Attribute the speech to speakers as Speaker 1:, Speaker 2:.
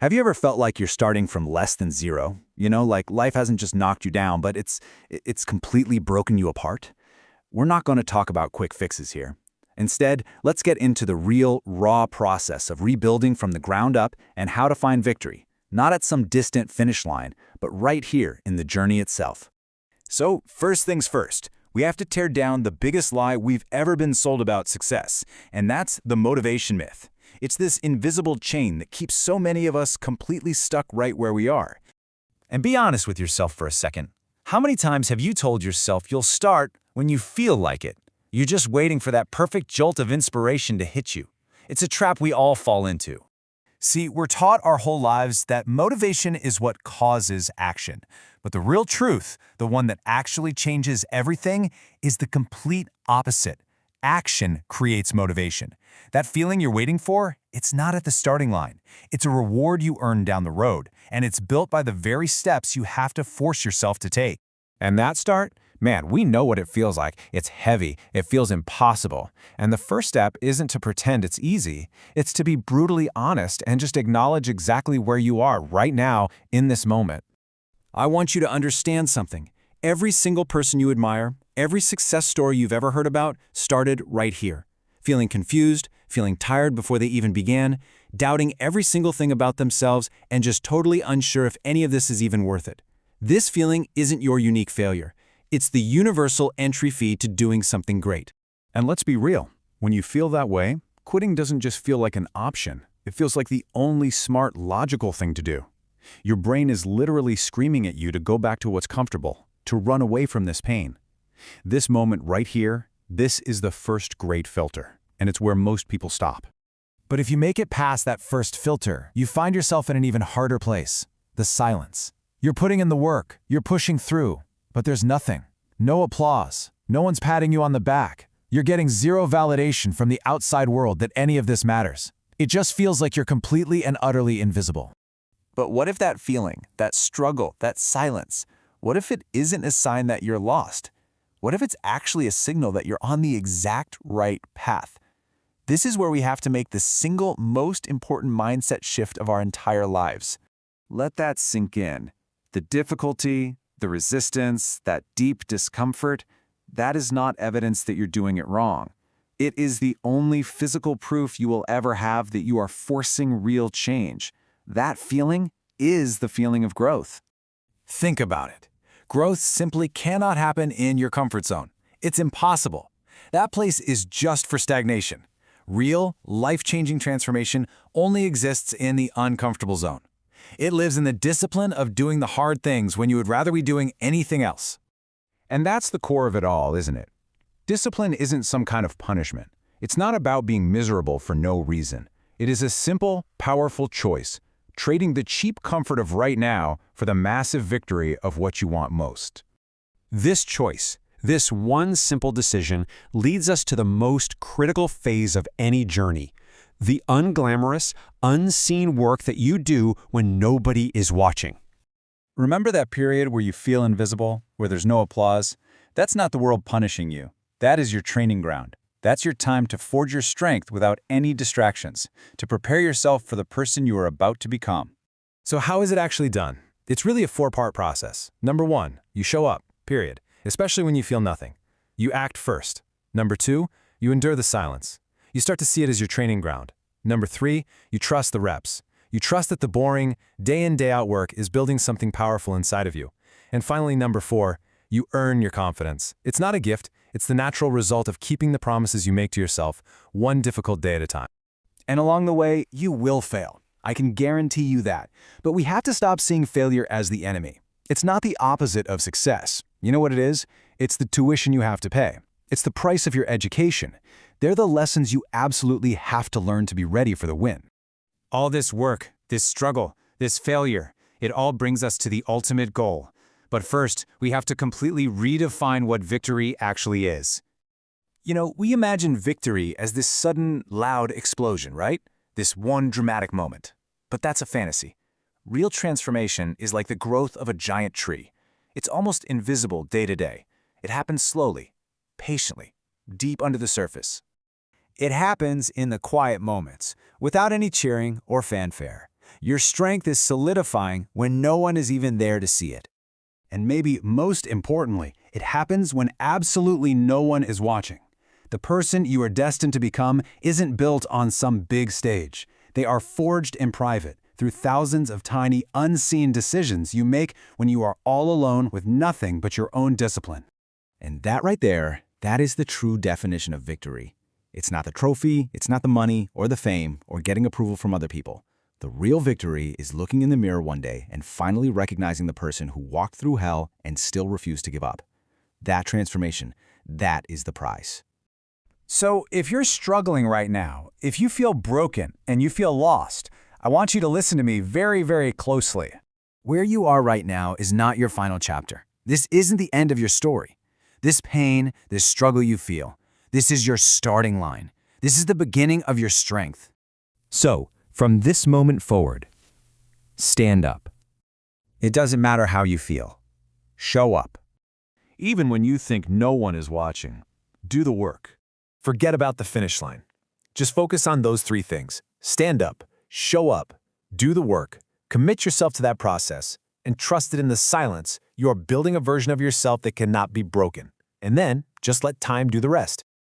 Speaker 1: Have you ever felt like you're starting from less than zero? Like life hasn't just knocked you down, but it's completely broken you apart? We're not going to talk about quick fixes here. Instead, let's get into the real, raw process of rebuilding from the ground up and how to find victory, not at some distant finish line, but right here in the journey itself.
Speaker 2: So, first things first, we have to tear down the biggest lie we've ever been sold about success, and that's the motivation myth. It's this invisible chain that keeps so many of us completely stuck right where we are. And be honest with yourself for a second. How many times have you told yourself you'll start when you feel like it? You're just waiting for that perfect jolt of inspiration to hit you. It's a trap we all fall into. See, we're taught our whole lives that motivation is what causes action. But the real truth, the one that actually changes everything, is the complete opposite. Action creates motivation. That feeling you're waiting for, it's not at the starting line. It's a reward you earn down the road, and it's built by the very steps you have to force yourself to take.
Speaker 3: And that start? Man, we know what it feels like. It's heavy. It feels impossible. And the first step isn't to pretend it's easy. It's to be brutally honest and just acknowledge exactly where you are right now in this moment.
Speaker 2: I want you to understand something. Every single person you admire, every success story you've ever heard about started right here. Feeling confused, feeling tired before they even began, doubting every single thing about themselves, and just totally unsure if any of this is even worth it. This feeling isn't your unique failure. It's the universal entry fee to doing something great.
Speaker 3: And let's be real. When you feel that way, quitting doesn't just feel like an option. It feels like the only smart, logical thing to do. Your brain is literally screaming at you to go back to what's comfortable, to run away from this pain. This moment right here, this is the first great filter, and it's where most people stop.
Speaker 2: But if you make it past that first filter, you find yourself in an even harder place, the silence. You're putting in the work, you're pushing through, but there's nothing. No applause. No one's patting you on the back. You're getting zero validation from the outside world that any of this matters. It just feels like you're completely and utterly invisible. But what if that feeling, that struggle, that silence, what if it isn't a sign that you're lost? What if it's actually a signal that you're on the exact right path? This is where we have to make the single most important mindset shift of our entire lives. Let that sink in. The difficulty, the resistance, that deep discomfort, that is not evidence that you're doing it wrong. It is the only physical proof you will ever have that you are forcing real change. That feeling is the feeling of growth. Think about it. Growth simply cannot happen in your comfort zone. It's impossible. That place is just for stagnation. Real, life-changing transformation only exists in the uncomfortable zone. It lives in the discipline of doing the hard things when you would rather be doing anything else.
Speaker 3: And that's the core of it all, isn't it? Discipline isn't some kind of punishment. It's not about being miserable for no reason. It is a simple, powerful choice, trading the cheap comfort of right now for the massive victory of what you want most.
Speaker 4: This choice, this one simple decision, leads us to the most critical phase of any journey, the unglamorous, unseen work that you do when nobody is watching.
Speaker 1: Remember that period where you feel invisible, where there's no applause? That's not the world punishing you. That is your training ground. That's your time to forge your strength without any distractions, to prepare yourself for the person you are about to become.
Speaker 2: So how is it actually done? It's really a four-part process. Number 1, you show up, period, especially when you feel nothing. You act first. Number 2, you endure the silence. You start to see it as your training ground. Number 3, you trust the reps. You trust that the boring, day-in, day-out work is building something powerful inside of you. And finally, number 4, you earn your confidence. It's not a gift, it's the natural result of keeping the promises you make to yourself, one difficult day at a time. And along the way, you will fail. I can guarantee you that. But we have to stop seeing failure as the enemy. It's not the opposite of success. You know what it is? It's the tuition you have to pay. It's the price of your education. They're the lessons you absolutely have to learn to be ready for the win. All this work, this struggle, this failure, it all brings us to the ultimate goal. But first, we have to completely redefine what victory actually is. We imagine victory as this sudden, loud explosion, right? This one dramatic moment. But that's a fantasy. Real transformation is like the growth of a giant tree. It's almost invisible day to day. It happens slowly, patiently, deep under the surface. It happens in the quiet moments, without any cheering or fanfare.
Speaker 1: Your strength is solidifying when no one is even there to see it.
Speaker 3: And maybe most importantly, it happens when absolutely no one is watching. The person you are destined to become isn't built on some big stage. They are forged in private, through thousands of tiny, unseen decisions you make when you are all alone with nothing but your own discipline.
Speaker 1: And that right there, that is the true definition of victory. It's not the trophy, it's not the money, or the fame, or getting approval from other people. The real victory is looking in the mirror one day and finally recognizing the person who walked through hell and still refused to give up. That transformation, that is the prize.
Speaker 3: So if you're struggling right now, if you feel broken and you feel lost, I want you to listen to me very, very closely.
Speaker 1: Where you are right now is not your final chapter. This isn't the end of your story. This pain, this struggle you feel, this is your starting line. This is the beginning of your strength.
Speaker 5: So, from this moment forward, stand up.
Speaker 1: It doesn't matter how you feel. Show up.
Speaker 2: Even when you think no one is watching, do the work. Forget about the finish line. Just focus on those 3 things. Stand up, show up, do the work, commit yourself to that process, and trust that in the silence, you are building a version of yourself that cannot be broken. And then, just let time do the rest.